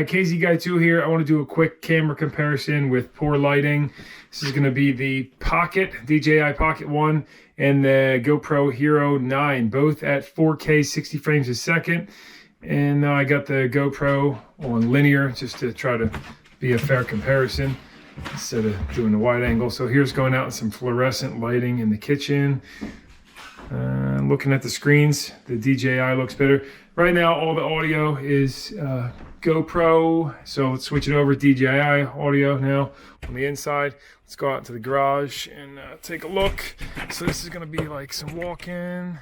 KZ Guy 2 here. I want to do a quick camera comparison with poor lighting. This is going to be the Pocket, DJI Pocket 1 and the GoPro Hero9, both at 4K 60 frames a second. And I got the GoPro on linear just to try to be a fair comparison instead of doing the wide angle. So here's going out in some fluorescent lighting in the kitchen. Looking at the screens, the DJI looks better. Right now, all the audio is GoPro, so let's switch it over to DJI audio now on the inside. Let's go out to the garage and take a look. So this is going to be like some walk-in,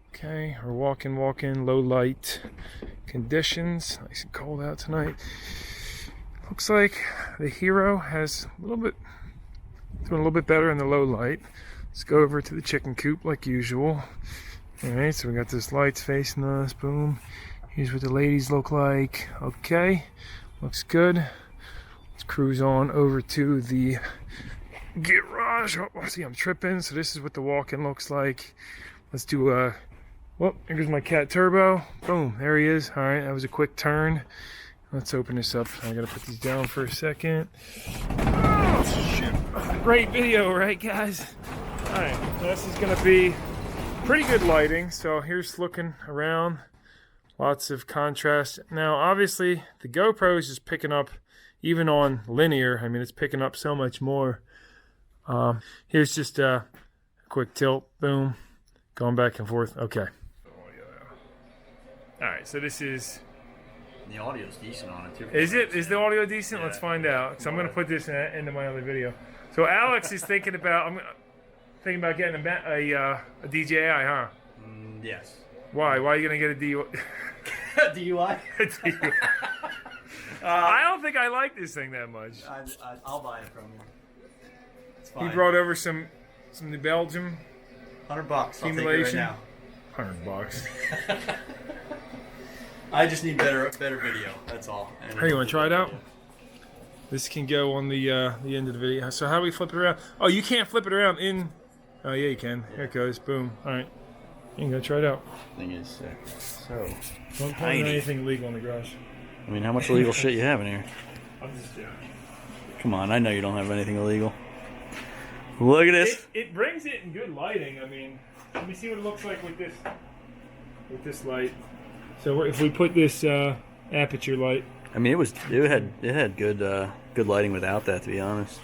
okay, or walk-in, low light conditions. Nice and cold out tonight. Looks like the Hero has doing a little bit better in the low light. Let's go over to the chicken coop like usual. All right, so we got this lights facing us, boom. Here's what the ladies look like. Okay, looks good. Let's cruise on over to the garage. Oh, see, I'm tripping. So this is what the walk-in looks like. Let's do well, here goes my cat Turbo. Boom, there he is. All right, that was a quick turn. Let's open this up. I gotta put these down for a second. Oh, shoot. Great video, right, guys? All right, so this is gonna be pretty good lighting. So here's looking around. Lots of contrast. Now, obviously, the GoPro is just picking up, even on linear, I mean, it's picking up so much more. Here's just a quick tilt, boom, going back and forth. Okay. All right, so this is... The audio's decent on it, too. Is it? Is the audio decent? Yeah. Let's find out. So I'm going to put this into my other video. So Alex is thinking about... thinking about getting a DJI, huh? Yes. Why? Why are you going to get a DUI? DUI? I don't think I like this thing that much. I'll buy it from you. It's fine. He brought over some New Belgium $100. I'll take it right accumulation. now. $100. I just need better video. That's all. Hey, you want to try it out? This can go on the end of the video. So how do we flip it around? Oh, you can't flip it around in. Oh yeah, you can. Here it goes. Boom. All right. You can go try it out. Thing is so Don't put tiny. anything illegal in the garage. I mean, how much illegal shit you have in here? I'm just joking. Come on, I know you don't have anything illegal. Look at this. It brings it in good lighting. I mean, let me see what it looks like with this light. So if we put this aperture light. I mean, it had good lighting without that, to be honest.